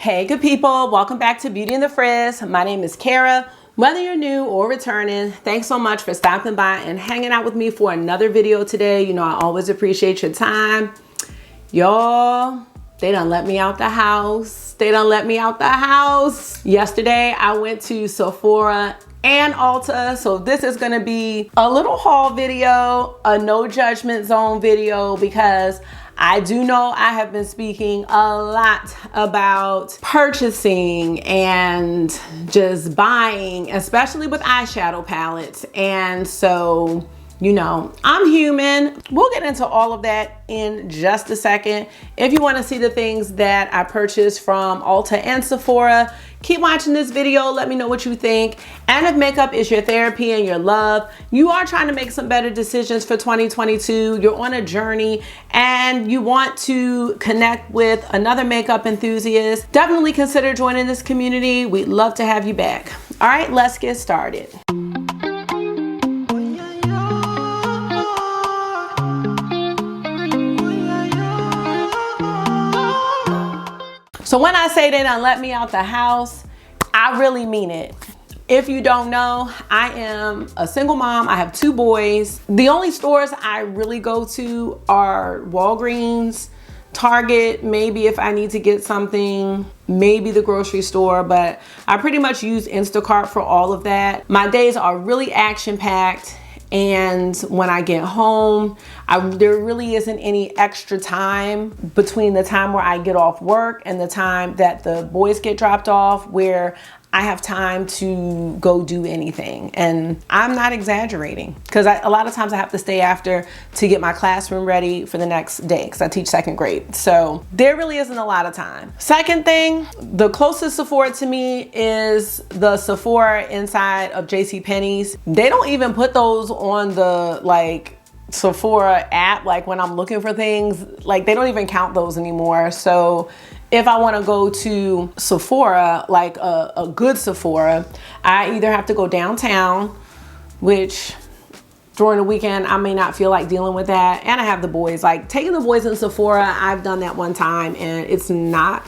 Hey good people, welcome back to Beauty and the Frizz. My name is Kara. Whether you're new or returning, thanks so much for stopping by and hanging out with me for another video today. You know, I always appreciate your time. Y'all, they done let me out the house. Yesterday, I went to Sephora and Ulta. So this is gonna be a little haul video, a no judgment zone video, because I do know I have been speaking a lot about purchasing and just buying, especially with eyeshadow palettes. And so, you know, I'm human. We'll get into all of that in just a second. If you want to see the things that I purchased from Ulta and Sephora, keep watching this video. Let me know what you think. And if makeup is your therapy and your love, you are trying to make some better decisions for 2022, you're on a journey and you want to connect with another makeup enthusiast, definitely consider joining this community. We'd love to have you back. All right, let's get started. So when I say they done let me out the house, I really mean it. If you don't know, I am a single mom. I have 2 boys. The only stores I really go to are Walgreens, Target, maybe if I need to get something, maybe the grocery store, but I pretty much use Instacart for all of that. My days are really action-packed. And when I get home, there really isn't any extra time between the time where I get off work and the time that the boys get dropped off where I have time to go do anything. And I'm not exaggerating, because a lot of times I have to stay after to get my classroom ready for the next day, because I teach 2nd grade. So there really isn't a lot of time. Second thing, the closest Sephora to me is the Sephora inside of JCPenney's. They don't even put those on the Sephora app, like when I'm looking for things, like they don't even count those anymore. So if I want to go to Sephora, like a good Sephora, I either have to go downtown, which during the weekend I may not feel like dealing with that, and I have the boys. Like taking the boys in Sephora, I've done that one time and it's not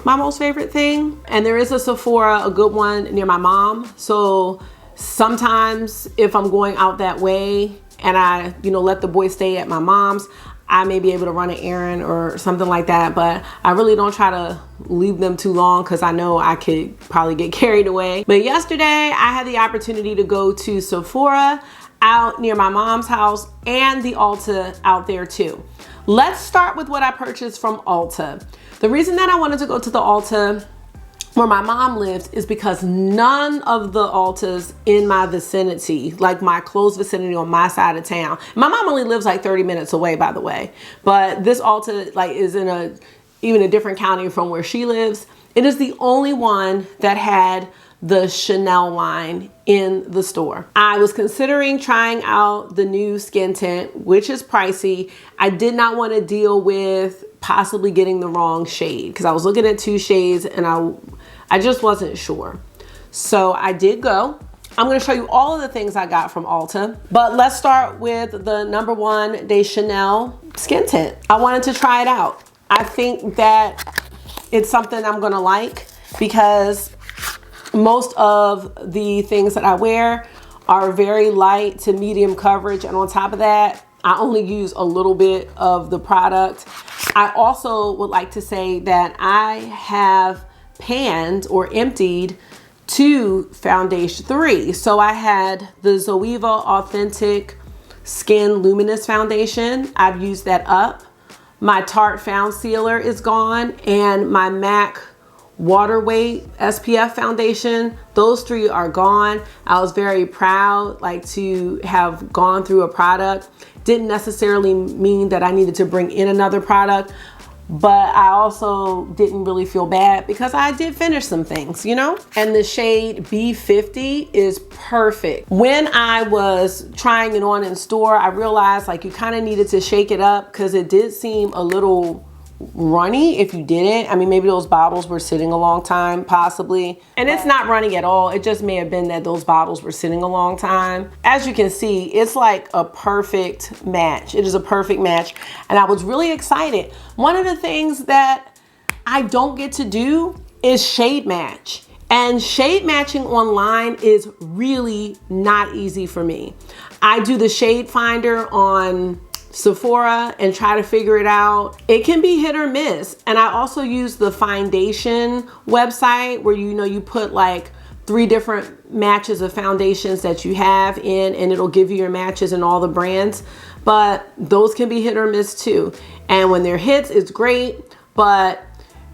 my most favorite thing. And there is a Sephora, a good one near my mom. So sometimes if I'm going out that way and I, let the boys stay at my mom's, I may be able to run an errand or something like that, but I really don't try to leave them too long because I know I could probably get carried away. But yesterday I had the opportunity to go to Sephora out near my mom's house and the Ulta out there too. Let's start with what I purchased from Ulta. The reason that I wanted to go to the Ulta where my mom lives is because none of the Ultas in my vicinity, like my close vicinity on my side of town. My mom only lives like 30 minutes away, by the way, but this Ulta is in even a different county from where she lives. It is the only one that had the Chanel line in the store. I was considering trying out the new skin tint, which is pricey. I did not want to deal with possibly getting the wrong shade because I was looking at 2 shades and I just wasn't sure. So I did go. I'm going to show you all of the things I got from Ulta, but let's start with the #1 de Chanel skin tint. I wanted to try it out. I think that it's something I'm going to like because most of the things that I wear are very light to medium coverage, and on top of that, I only use a little bit of the product. I also would like to say that I have panned or emptied 2 foundation, 3. So I had the Zoeva Authentic Skin Luminous Foundation. I've used that up. My Tarte Found Sealer is gone, and my MAC Water Weight SPF foundation. Those 3 are gone. I was very proud to have gone through a product. Didn't necessarily mean that I needed to bring in another product, but I also didn't really feel bad because I did finish some things, And the shade B50 is perfect. When I was trying it on in store, I realized you kind of needed to shake it up because it did seem a little runny if you didn't. I mean, maybe those bottles were sitting a long time, possibly. And it's not runny at all. It just may have been that those bottles were sitting a long time. As you can see, it's like a perfect match. It is a perfect match. And I was really excited. One of the things that I don't get to do is shade match. And shade matching online is really not easy for me. I do the shade finder on Sephora and try to figure it out. It can be hit or miss. And I also use the foundation website where you put like 3 different matches of foundations that you have in, and it'll give you your matches and all the brands. But those can be hit or miss too. And when they're hits, it's great. But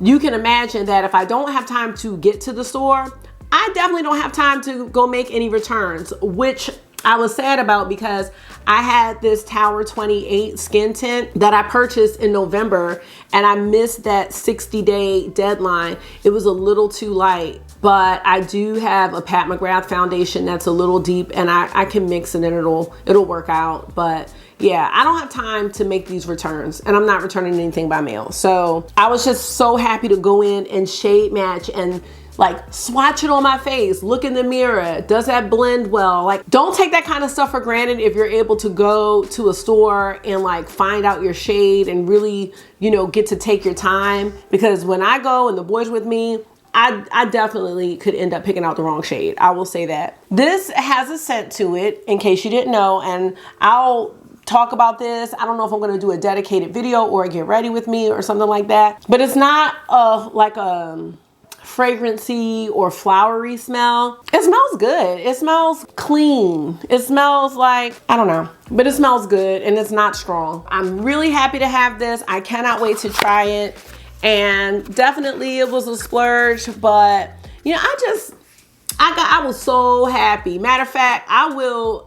you can imagine that if I don't have time to get to the store, I definitely don't have time to go make any returns, which I was sad about because I had this Tower 28 skin tint that I purchased in November and I missed that 60-day deadline. It was a little too light, but I do have a Pat McGrath foundation that's a little deep and I can mix it and it'll work out. But yeah, I don't have time to make these returns and I'm not returning anything by mail. So I was just so happy to go in and shade match and like swatch it on my face, look in the mirror. Does that blend well? Like, don't take that kind of stuff for granted if you're able to go to a store and like find out your shade and really, get to take your time. Because when I go and the boys with me, I definitely could end up picking out the wrong shade. I will say that. This has a scent to it, in case you didn't know, and I'll talk about this. I don't know if I'm gonna do a dedicated video or a get ready with me or something like that. But it's not like a fragrancy or flowery smell. It smells good. It smells clean. It smells like, I don't know, but it smells good and it's not strong. I'm really happy to have this. I cannot wait to try it. And definitely it was a splurge, but I was so happy. Matter of fact, I will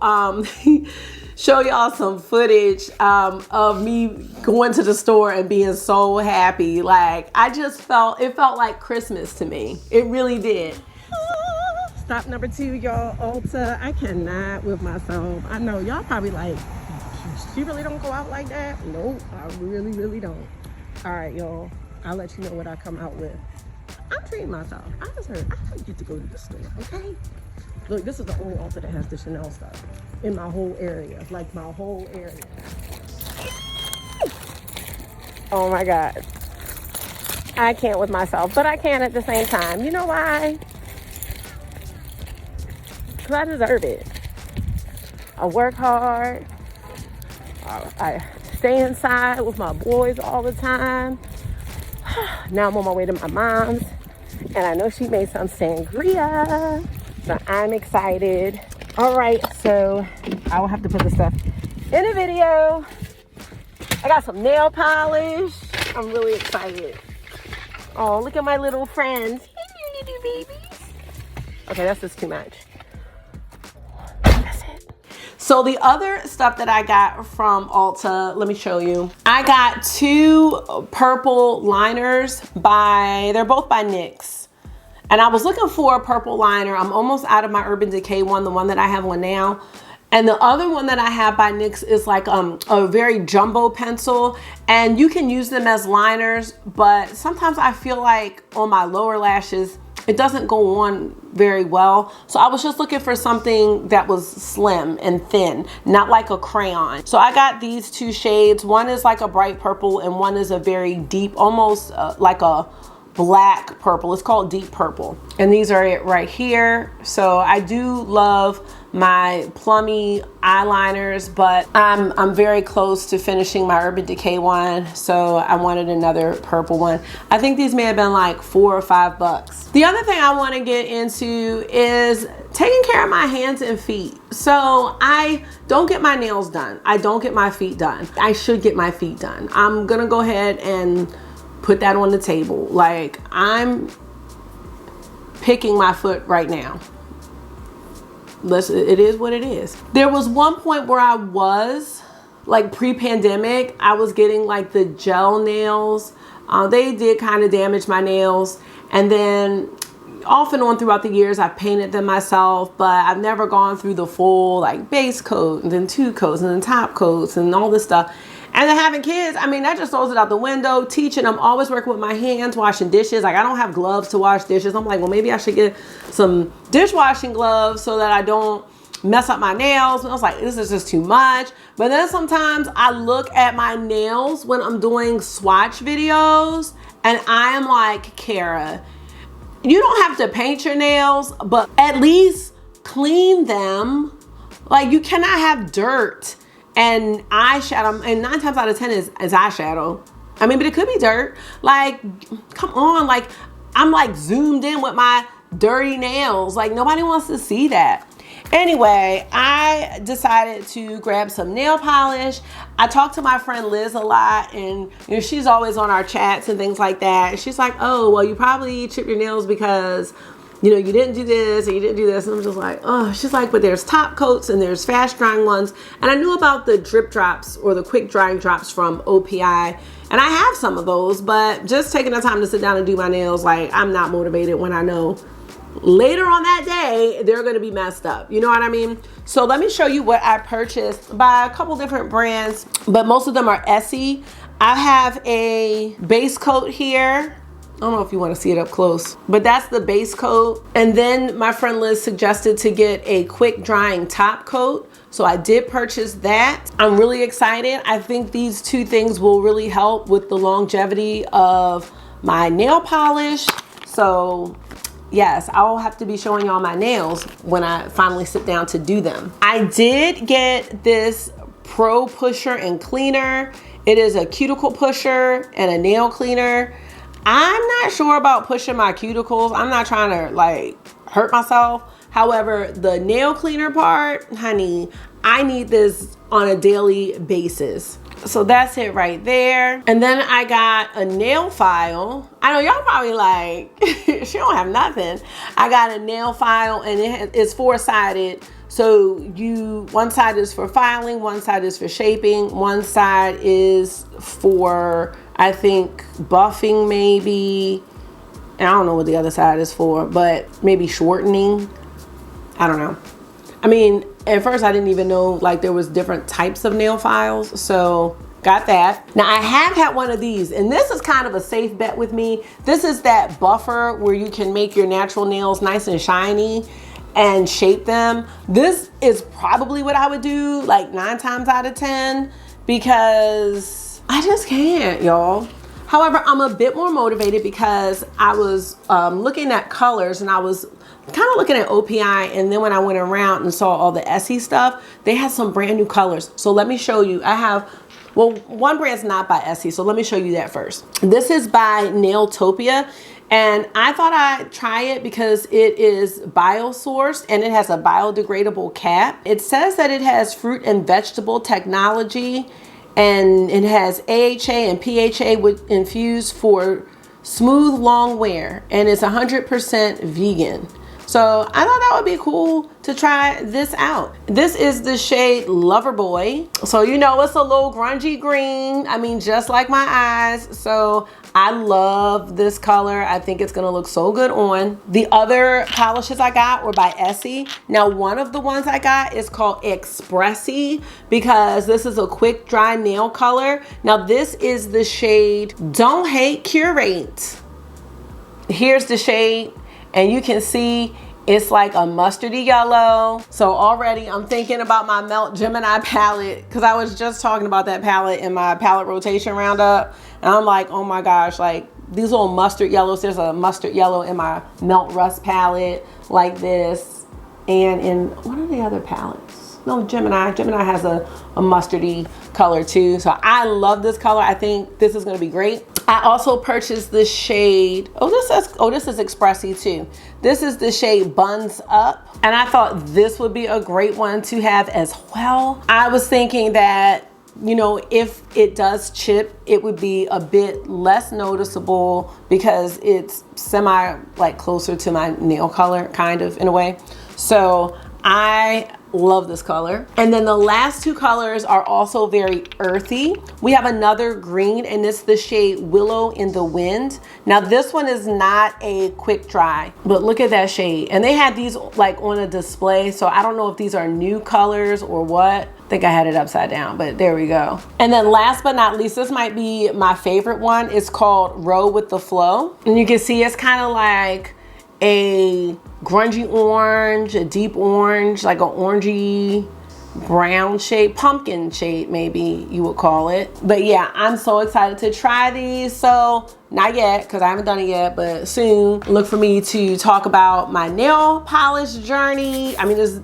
show y'all some footage of me going to the store and being so happy. Like, it felt like Christmas to me. It really did. Stop number 2, y'all, Ulta. I cannot with myself. I know y'all probably like, she really don't go out like that? Nope, I really, really don't. All right, y'all, I'll let you know what I come out with. I'm treating myself. I get to go to the store, okay? Look, this is the only Ulta that has the Chanel stuff in my whole area, like my whole area. Oh my God. I can't with myself, but I can at the same time. You know why? Because I deserve it. I work hard. I stay inside with my boys all the time. Now I'm on my way to my mom's, and I know she made some sangria. So I'm excited. All right, so I will have to put this stuff in a video. I got some nail polish. I'm really excited. Oh, look at my little friends. Hey, little babies. Okay, that's just too much. That's it. So the other stuff that I got from Ulta, let me show you. I got 2 purple liners they're both by NYX. And I was looking for a purple liner. I'm almost out of my Urban Decay one, the one that I have on now. And the other one that I have by NYX is like a very jumbo pencil. And you can use them as liners, but sometimes I feel like on my lower lashes, it doesn't go on very well. So I was just looking for something that was slim and thin, not like a crayon. So I got these 2 shades. One is like a bright purple and one is a very deep, almost like a black purple. It's called deep purple. And these are it right here. So I do love my plummy eyeliners, but I'm very close to finishing my Urban Decay one. So I wanted another purple one. I think these may have been like $4 or $5. The other thing I want to get into is taking care of my hands and feet. So I don't get my nails done. I don't get my feet done. I should get my feet done. I'm gonna go ahead and put that on the table. Like, I'm picking my foot right now. It is what it is. There was one point where I was like pre-pandemic, I was getting like the gel nails. They did kind of damage my nails. And then off and on throughout the years, I've painted them myself, but I've never gone through the full like base coat and then 2 coats and then top coats and all this stuff. And then having kids, I mean, that just throws it out the window. Teaching, I'm always working with my hands, washing dishes. Like, I don't have gloves to wash dishes. I'm like, well, maybe I should get some dishwashing gloves so that I don't mess up my nails. And I was like, this is just too much. But then sometimes I look at my nails when I'm doing swatch videos and I am like, Kara, you don't have to paint your nails, but at least clean them. Like, you cannot have dirt and eyeshadow, and 9 times out of 10 is eyeshadow. I mean, but it could be dirt. Like, come on, like, I'm like zoomed in with my dirty nails. Like, nobody wants to see that. Anyway, I decided to grab some nail polish. I talked to my friend Liz a lot, and you know, she's always on our chats and things like that. And she's like, oh, well, you probably chipped your nails because, you know, you didn't do this or you didn't do this. And I'm just like, oh, she's like, but there's top coats and there's fast drying ones. And I knew about the drip drops or the quick drying drops from OPI. And I have some of those, but just taking the time to sit down and do my nails, like, I'm not motivated when I know later on that day they're going to be messed up. You know what I mean? So let me show you what I purchased by a couple different brands, but most of them are Essie. I have a base coat here. I don't know if you want to see it up close, but that's the base coat. And then my friend Liz suggested to get a quick drying top coat. So I did purchase that. I'm really excited. I think these two things will really help with the longevity of my nail polish. So yes, I'll have to be showing y'all my nails when I finally sit down to do them. I did get this Pro Pusher and Cleaner. It is a cuticle pusher and a nail cleaner. I'm not sure about pushing my cuticles. I'm not trying to like hurt myself. However, the nail cleaner part, honey, I need this on a daily basis. So that's it right there. And then I got a nail file. I know y'all probably like, she don't have nothing. I got a nail file and it's 4-sided. So one side is for filing, one side is for shaping, one side is for, I think, buffing maybe. And I don't know what the other side is for, but maybe shortening. I don't know. I mean, at first I didn't even know like there was different types of nail files. So got that. Now I have had one of these, and this is kind of a safe bet with me. This is that buffer where you can make your natural nails nice and shiny and shape them. This is probably what I would do like 9 times out of 10 because I just can't, y'all. However, I'm a bit more motivated because I was looking at colors and I was kind of looking at OPI, and then when I went around and saw all the Essie stuff, they had some brand new colors. So let me show you. I have, well, one brand's not by Essie, so let me show you that first. This is by Nailtopia, and I thought I'd try it because it is biosourced and it has a biodegradable cap. It says that it has fruit and vegetable technology, and it has AHA and PHA infused for smooth long wear, and it's 100% vegan. So I thought that would be cool to try this out. This is the shade Loverboy. So you know it's a little grungy green. I mean, just like my eyes. So I love this color. I think it's gonna look so good on. The other polishes I got were by Essie. Now one of the ones I got is called Expressy because this is a quick dry nail color. Now this is the shade Don't Hate Curate. Here's the shade. And you can see it's like a mustardy yellow. So already I'm thinking about my Melt Gemini palette because I was just talking about that palette in my palette rotation roundup. And I'm like, oh my gosh, like these little mustard yellows. There's a mustard yellow in my Melt Rust palette like this. And in, what are the other palettes? No, Gemini. Gemini has a mustardy color too. So I love this color. I think this is gonna be great. I also purchased this shade. This is Expressy too. This is the shade Buns Up. And I thought this would be a great one to have as well. I was thinking that, you know, if it does chip, it would be a bit less noticeable because it's semi like closer to my nail color, kind of in a way. So I love this color. And then the last two colors are also very earthy. We have another green, and it's the shade Willow in the Wind. Now this one is not a quick dry, but look at that shade. And they had these like on a display, so I don't know if these are new colors or what. I think I had it upside down, but there we go. And then last but not least, this might be my favorite one. It's called Row with the Flow. And you can see it's kind of like a grungy orange, a deep orange, like an orangey brown shade, pumpkin shade maybe you would call it. But yeah, I'm so excited to try these. So not yet, because I haven't done it yet, but soon look for me to talk about my nail polish journey. I mean, it's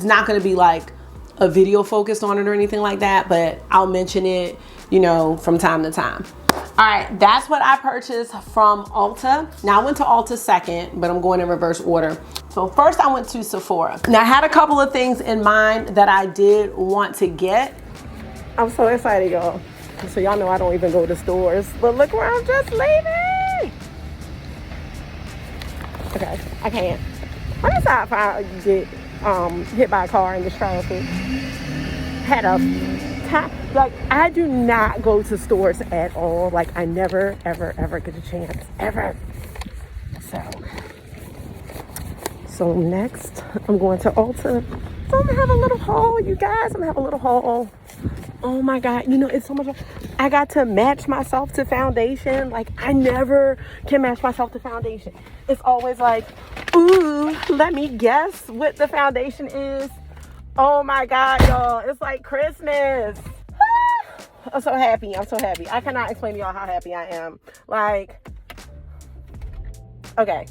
not going to be like a video focused on it or anything like that, but I'll mention it, you know, from time to time. All right, that's what I purchased from Ulta. Now I went to Ulta second, but I'm going in reverse order. So first I went to Sephora. Now I had a couple of things in mind that I did want to get. I'm so excited, y'all. So y'all know I don't even go to stores, but look where I'm just leaving. Okay, I can't. What is that if I get hit by a car in this traffic? Had a time. Like, I do not go to stores at all. Like, I never, ever, ever get a chance. Ever. So next, I'm going to Ulta. So I'm gonna have a little haul, you guys. I'm gonna have a little haul. Oh my God, you know, it's so much fun. I got to match myself to foundation. Like, I never can match myself to foundation. It's always like, ooh, let me guess what the foundation is. Oh my God, y'all, it's like Christmas. I'm so happy, I'm so happy. I cannot explain to y'all how happy I am. Like, okay.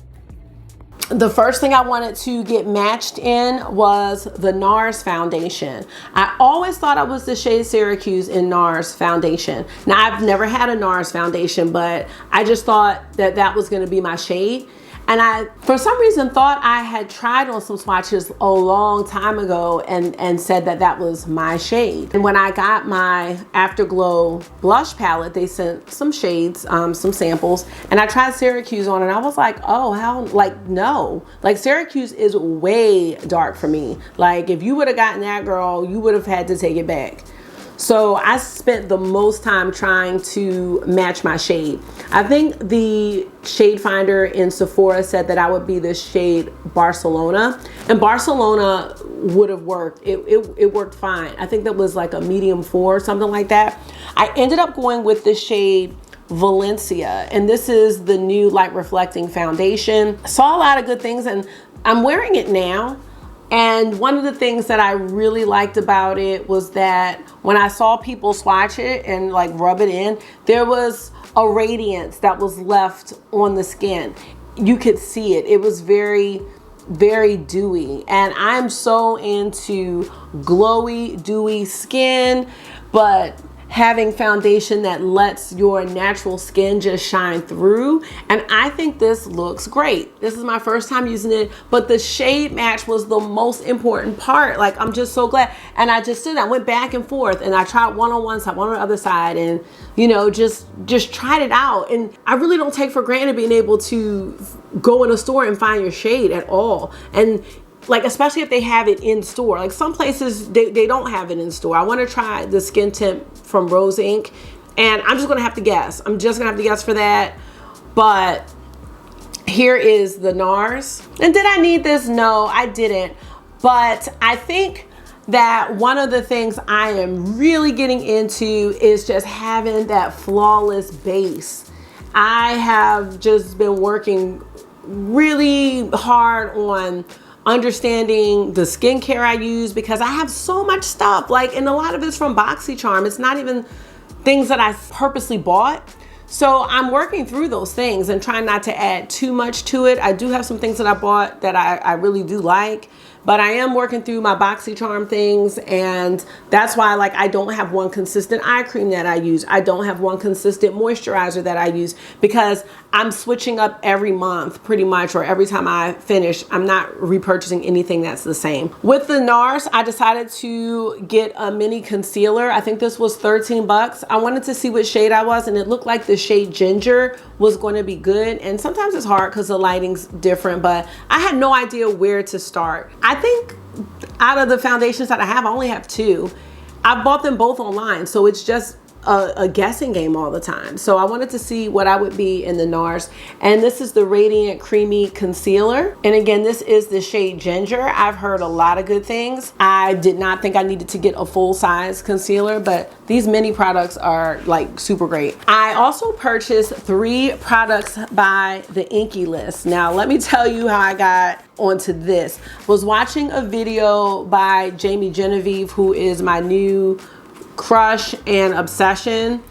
The first thing I wanted to get matched in was the Nars foundation. I always thought I was the shade Syracuse in Nars foundation. Now, I've never had a Nars foundation, but I just thought that that was gonna be my shade. And I, for some reason, thought I had tried on some swatches a long time ago and said that that was my shade. And when I got my Afterglow blush palette, they sent some shades, some samples, and I tried Syracuse on and I was like, oh, how, like, no. Like, Syracuse is way dark for me. Like, if you would have gotten that, girl, you would have had to take it back. So I spent the most time trying to match my shade. I think the shade finder in Sephora said that I would be the shade Barcelona, and Barcelona would have worked. It worked fine. I think that was like a medium 4, something like that. I ended up going with the shade Valencia, and this is the new light reflecting foundation. Saw a lot of good things, and I'm wearing it now. And one of the things that I really liked about it was that when I saw people swatch it and like rub it in, there was a radiance that was left on the skin. You could see it. It was very, very dewy. And I'm so into glowy, dewy skin, but having foundation that lets your natural skin just shine through. And I think this looks great. This is my first time using it, but the shade match was the most important part. Like, I'm just so glad. And I just did, I went back and forth and I tried one on one side, one on the other side, and, you know, just tried it out. And I really don't take for granted being able to go in a store and find your shade at all. And like, especially if they have it in store. Like, some places, they don't have it in store. I want to try the skin tint from Rose Inc. And I'm just going to have to guess. I'm just going to have to guess for that. But here is the Nars. And did I need this? No, I didn't. But I think that one of the things I am really getting into is just having that flawless base. I have just been working really hard on understanding the skincare I use, because I have so much stuff, like, and a lot of it's from BoxyCharm. It's not even things that I purposely bought. So I'm working through those things and trying not to add too much to it. I do have some things that I bought that I really do like, but I am working through my BoxyCharm things, and that's why, like, I don't have one consistent eye cream that I use. I don't have one consistent moisturizer that I use, because I'm switching up every month pretty much, or every time I finish. I'm not repurchasing anything that's the same. With the Nars, I decided to get a mini concealer. I think this was 13 bucks. I wanted to see what shade I was, and it looked like the shade Ginger was going to be good. And sometimes it's hard because the lighting's different, but I had no idea where to start. I think out of the foundations that I have, I only have 2. I bought them both online, so it's just a guessing game all the time. So I wanted to see what I would be in the Nars. And this is the Radiant Creamy Concealer. And again, this is the shade Ginger. I've heard a lot of good things. I did not think I needed to get a full size concealer, but these mini products are like super great. I also purchased 3 products by the Inky List. Now, let me tell you how I got onto this. Was watching a video by Jamie Genevieve, who is my new crush and obsession,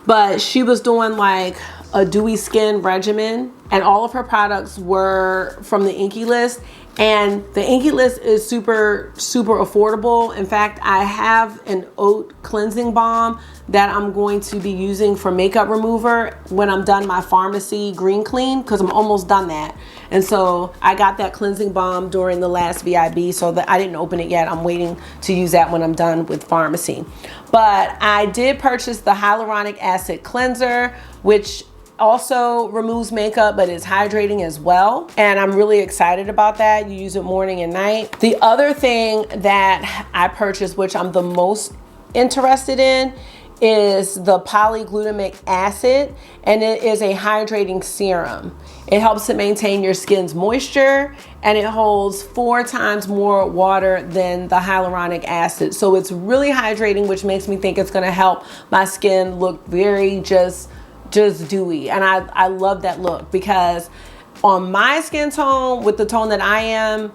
but she was doing like a dewy skin regimen, and all of her products were from the Inky List. And the Inky List is super affordable. In fact, I have an oat cleansing balm that I'm going to be using for makeup remover when I'm done my pharmacy green clean, because I'm almost done that. And so I got that cleansing balm during the last VIB, so that I didn't open it yet. I'm waiting to use that when I'm done with pharmacy. But I did purchase the hyaluronic acid cleanser, which also removes makeup, but it's hydrating as well. And I'm really excited about that. You use it morning and night. The other thing that I purchased, which I'm the most interested in, is the polyglutamic acid, and it is a hydrating serum. It helps to maintain your skin's moisture, and it holds 4 times more water than the hyaluronic acid. So it's really hydrating, which makes me think it's gonna help my skin look very just dewy. And I love that look, because on my skin tone, with the tone that I am,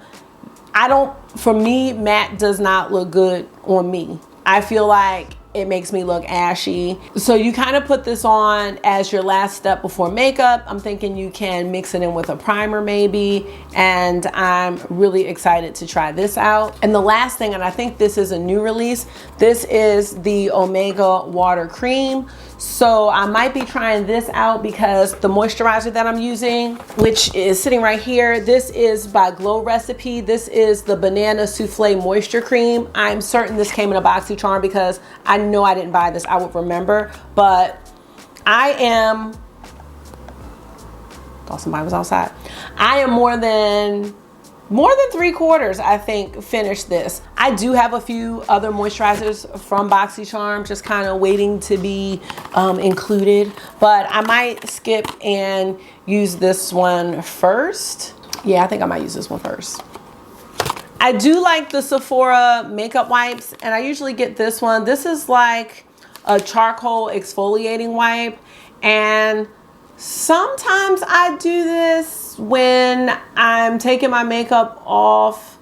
for me, matte does not look good on me. I feel like it makes me look ashy. So you kind of put this on as your last step before makeup. I'm thinking you can mix it in with a primer maybe, and I'm really excited to try this out. And the last thing, and I think this is a new release, this is the Omega Water Cream. So I might be trying this out because the moisturizer that I'm using, which is sitting right here, this is by Glow Recipe. This is the Banana Souffle Moisture Cream. I'm certain this came in a BoxyCharm because I know I didn't buy this. I would remember, but I am, thought somebody was outside. I am more than 3/4, I think, finished this. I do have a few other moisturizers from BoxyCharm, just kind of waiting to be included, but I might skip and use this one first. Yeah, I think I might use this one first. I do like the Sephora makeup wipes, and I usually get this one. This is like a charcoal exfoliating wipe, and sometimes I do this when I'm taking my makeup off,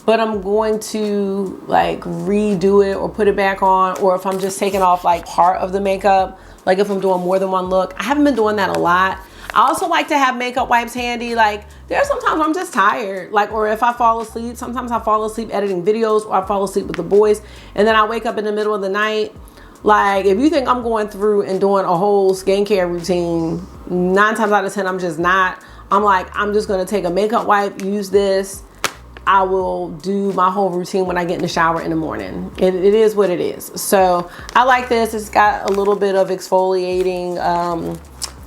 but I'm going to like redo it or put it back on, or if I'm just taking off like part of the makeup, like if I'm doing more than one look. I haven't been doing that a lot. I also like to have makeup wipes handy. Like there's sometimes I'm just tired, like, or if I fall asleep, sometimes I fall asleep editing videos, or I fall asleep with the boys, and then I wake up in the middle of the night. Like, if you think I'm going through and doing a whole skincare routine, 9 times out of 10, I'm just not. I'm like, I'm just gonna take a makeup wipe, use this. I will do my whole routine when I get in the shower in the morning. It is what it is. So I like this. It's got a little bit of exfoliating,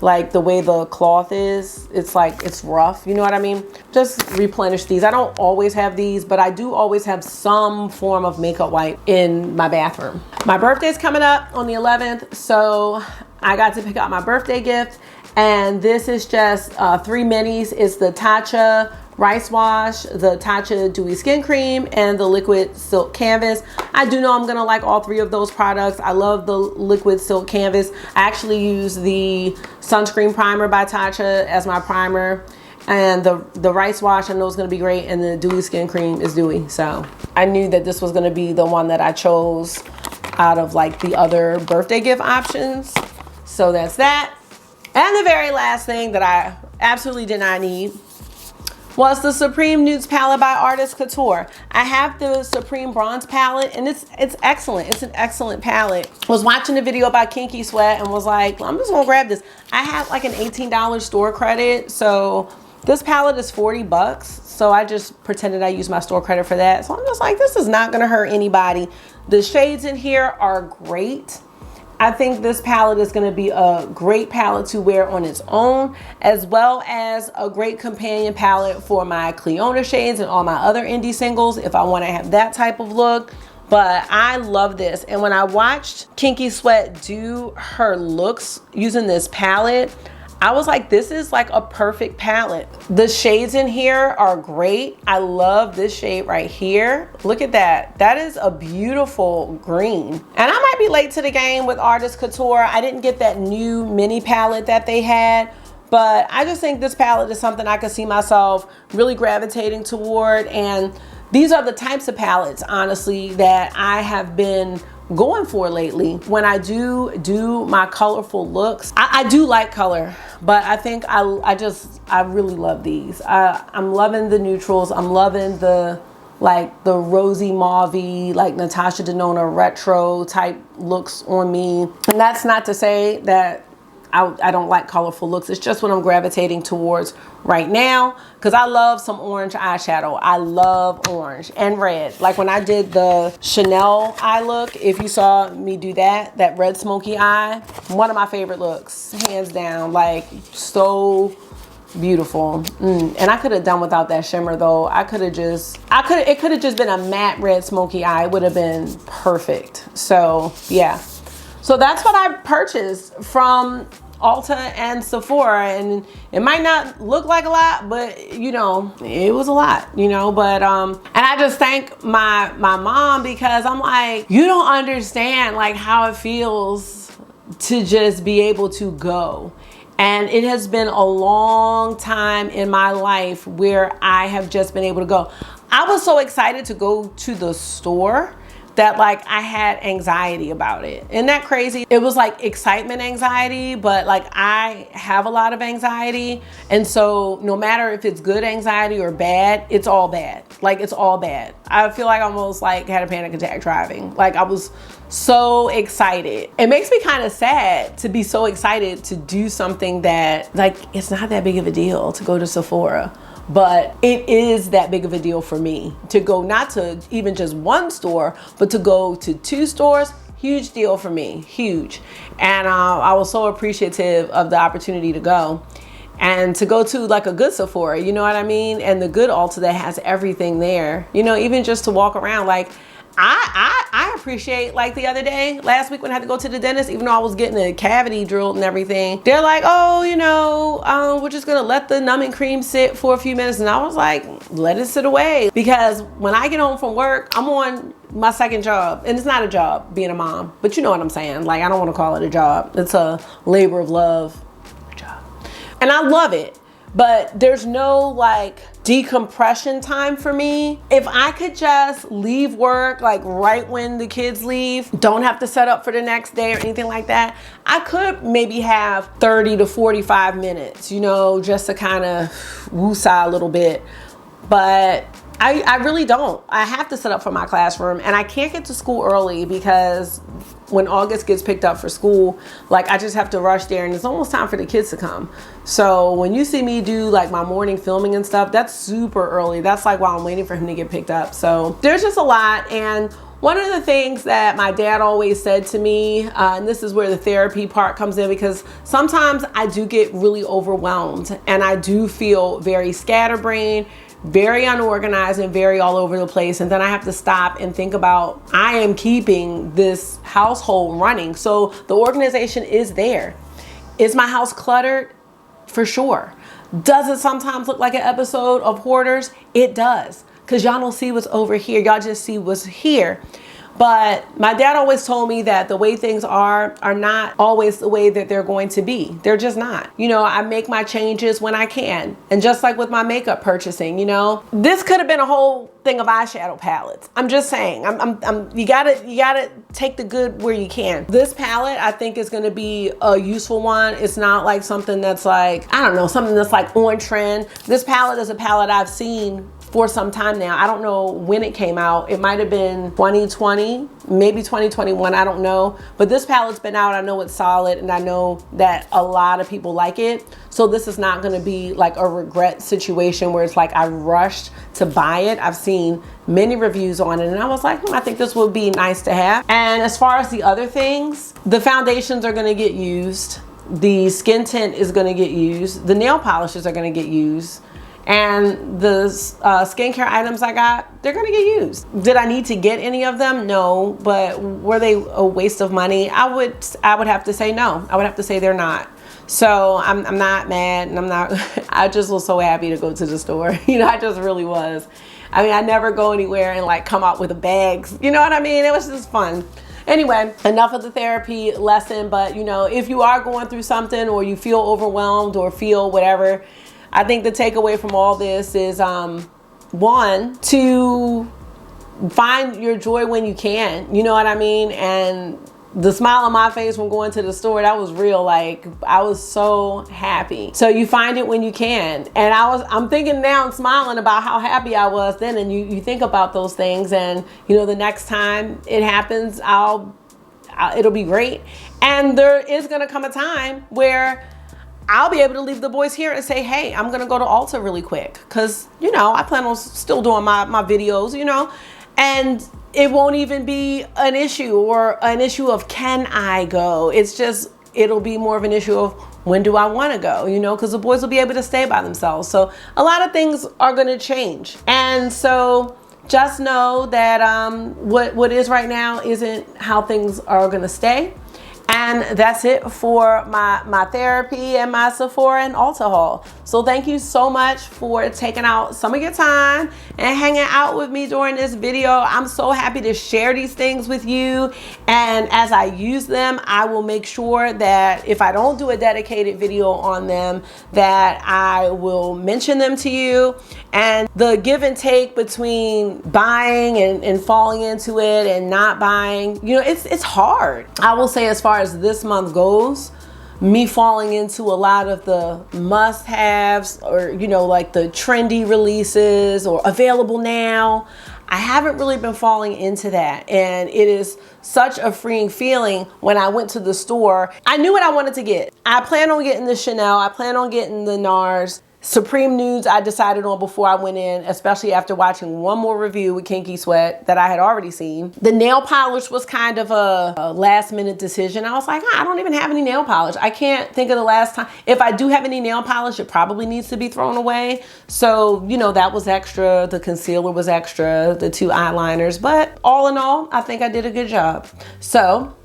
like the way the cloth is. It's like, it's rough, you know what I mean? Just replenish these. I don't always have these, but I do always have some form of makeup wipe in my bathroom. My birthday's coming up on the 11th, so I got to pick out my birthday gift, and this is just 3 minis. It's the Tatcha Rice Wash, the Tatcha Dewy Skin Cream, and the Liquid Silk Canvas. I do know I'm gonna like all 3 of those products. I love the Liquid Silk Canvas. I actually use the Sunscreen Primer by Tatcha as my primer, and the Rice Wash I know is gonna be great, and the Dewy Skin Cream is dewy. So I knew that this was gonna be the one that I chose out of like the other birthday gift options. So that's that. And the very last thing that I absolutely did not need was the Supreme Nudes palette by Artist Couture. I have the Supreme Bronze palette, and it's excellent. It's an excellent palette. Was watching a video about Kinky Sweat and was like, I'm just gonna grab this. I have like an $18 store credit, so this palette is 40 bucks. So I just pretended I used my store credit for that. So I'm just like, this is not gonna hurt anybody. The shades in here are great. I think this palette is going to be a great palette to wear on its own, as well as a great companion palette for my Cleona shades and all my other indie singles if I want to have that type of look. But I love this. And when I watched Kinky Sweat do her looks using this palette, I was like, this is like a perfect palette. The shades in here are great. I love this shade right here. Look at that. That is a beautiful green. And I might be late to the game with Artist Couture. I didn't get that new mini palette that they had, but I just think this palette is something I could see myself really gravitating toward. And these are the types of palettes, honestly, that I have been going for lately. When I do my colorful looks, I do like color, but I think I really love these. I'm loving the neutrals. I'm loving the rosy mauve-y, like Natasha Denona retro type looks on me. And that's not to say that I don't like colorful looks. It's just what I'm gravitating towards right now, because I love some orange eyeshadow. I love orange and red. Like when I did the Chanel eye look, if you saw me do that red smoky eye, one of my favorite looks, hands down. Like, so beautiful. And I could have done without that shimmer though. It could have just been a matte red smoky eye. It would have been perfect. So yeah. So that's what I purchased from Ulta and Sephora, and it might not look like a lot, but you know, it was a lot, you know. But and I just thank my mom, because I'm like, you don't understand like how it feels to just be able to go. And it has been a long time in my life where I have just been able to go. I was so excited to go to the store that like I had anxiety about it. Isn't that crazy? It was like excitement anxiety, but like I have a lot of anxiety. And so no matter if it's good anxiety or bad, it's all bad. Like, it's all bad. I feel like I almost like had a panic attack driving. Like, I was so excited. It makes me kind of sad to be so excited to do something that like, it's not that big of a deal to go to Sephora. But it is that big of a deal for me to go, not to even just one store, but to go to 2 stores. Huge deal for me, huge. And I was so appreciative of the opportunity to go, and to go to like a good Sephora, you know what I mean? And the good Ulta that has everything there, you know, even just to walk around. Like, I appreciate, like the other day, last week when I had to go to the dentist, even though I was getting a cavity drilled and everything, they're like, oh, you know, we're just gonna let the numbing cream sit for a few minutes. And I was like, let it sit away. Because when I get home from work, I'm on my second job. And it's not a job being a mom, but you know what I'm saying? Like, I don't wanna call it a job. It's a labor of love job. And I love it. But there's no like decompression time for me. If I could just leave work like right when the kids leave, don't have to set up for the next day or anything like that, I could maybe have 30 to 45 minutes, you know, just to kind of woo-saw a little bit. But I really don't. I have to set up for my classroom, and I can't get to school early because when August gets picked up for school, like I just have to rush there, and it's almost time for the kids to come. So when you see me do like my morning filming and stuff, that's super early. That's like while I'm waiting for him to get picked up. So there's just a lot. And one of the things that my dad always said to me, and this is where the therapy part comes in, because sometimes I do get really overwhelmed and I do feel very scatterbrained, very unorganized, and very all over the place. And then I have to stop and think about, I am keeping this household running. So the organization is there. Is my house cluttered? For sure. Does it sometimes look like an episode of Hoarders? It does. Because y'all don't see what's over here. Y'all just see what's here. But my dad always told me that the way things are not always the way that they're going to be. They're just not. You know, I make my changes when I can. And just like with my makeup purchasing, you know, this could have been a whole thing of eyeshadow palettes. I'm just saying, you gotta take the good where you can. This palette, I think, is gonna be a useful one. It's not like something that's like, I don't know, something that's like on trend. This palette is a palette I've seen for some time now. I don't know when it came out. It might have been 2020, maybe 2021, I don't know. But this palette's been out. I know it's solid, and I know that a lot of people like it. So this is not gonna be like a regret situation where it's like I rushed to buy it. I've seen many reviews on it, and I was like, I think this would be nice to have. And as far as the other things, the foundations are gonna get used. The skin tint is gonna get used. The nail polishes are gonna get used. And the skincare items I got, they're gonna get used. Did I need to get any of them? No, but were they a waste of money? I would have to say no. I would have to say they're not. So I'm not mad, and I'm not, I just was so happy to go to the store. You know, I just really was. I mean, I never go anywhere and like come out with a bag. You know what I mean? It was just fun. Anyway, enough of the therapy lesson, but you know, if you are going through something or you feel overwhelmed or feel whatever, I think the takeaway from all this is, one, to find your joy when you can, you know what I mean? And the smile on my face when going to the store, that was real. Like, I was so happy. So you find it when you can. And I'm thinking now and smiling about how happy I was then. And you think about those things, and you know, the next time it happens, it'll be great. And there is gonna come a time where I'll be able to leave the boys here and say, hey, I'm gonna go to Ulta really quick. Cause you know, I plan on still doing my videos, you know, and it won't even be an issue or an issue of can I go? It's just, it'll be more of an issue of when do I want to go, you know, because the boys will be able to stay by themselves. So a lot of things are going to change. And so just know that what is right now isn't how things are going to stay. And that's it for my therapy and my Sephora and Ulta haul. So thank you so much for taking out some of your time and hanging out with me during this video. I'm so happy to share these things with you. And as I use them, I will make sure that if I don't do a dedicated video on them, that I will mention them to you. And the give and take between buying and falling into it and not buying, you know, it's hard. I will say, as far as this month goes, me falling into a lot of the must-haves, or you know, like the trendy releases or available now, I haven't really been falling into that. And it is such a freeing feeling. When I went to the store, I knew what I wanted to get. I plan on getting the Chanel, I plan on getting the Nars. Supreme Nudes I decided on before I went in, especially after watching one more review with Kinky Sweat that I had already seen. The nail polish was kind of a last minute decision. I was like, I don't even have any nail polish. I can't think of the last time. If I do have any nail polish, it probably needs to be thrown away. So, you know, that was extra. The concealer was extra, the 2 eyeliners. But all in all, I think I did a good job. So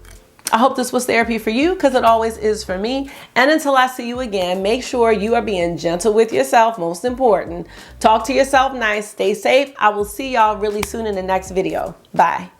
I hope this was therapy for you, because it always is for me. And until I see you again, make sure you are being gentle with yourself, most important. Talk to yourself nice, stay safe. I will see y'all really soon in the next video. Bye.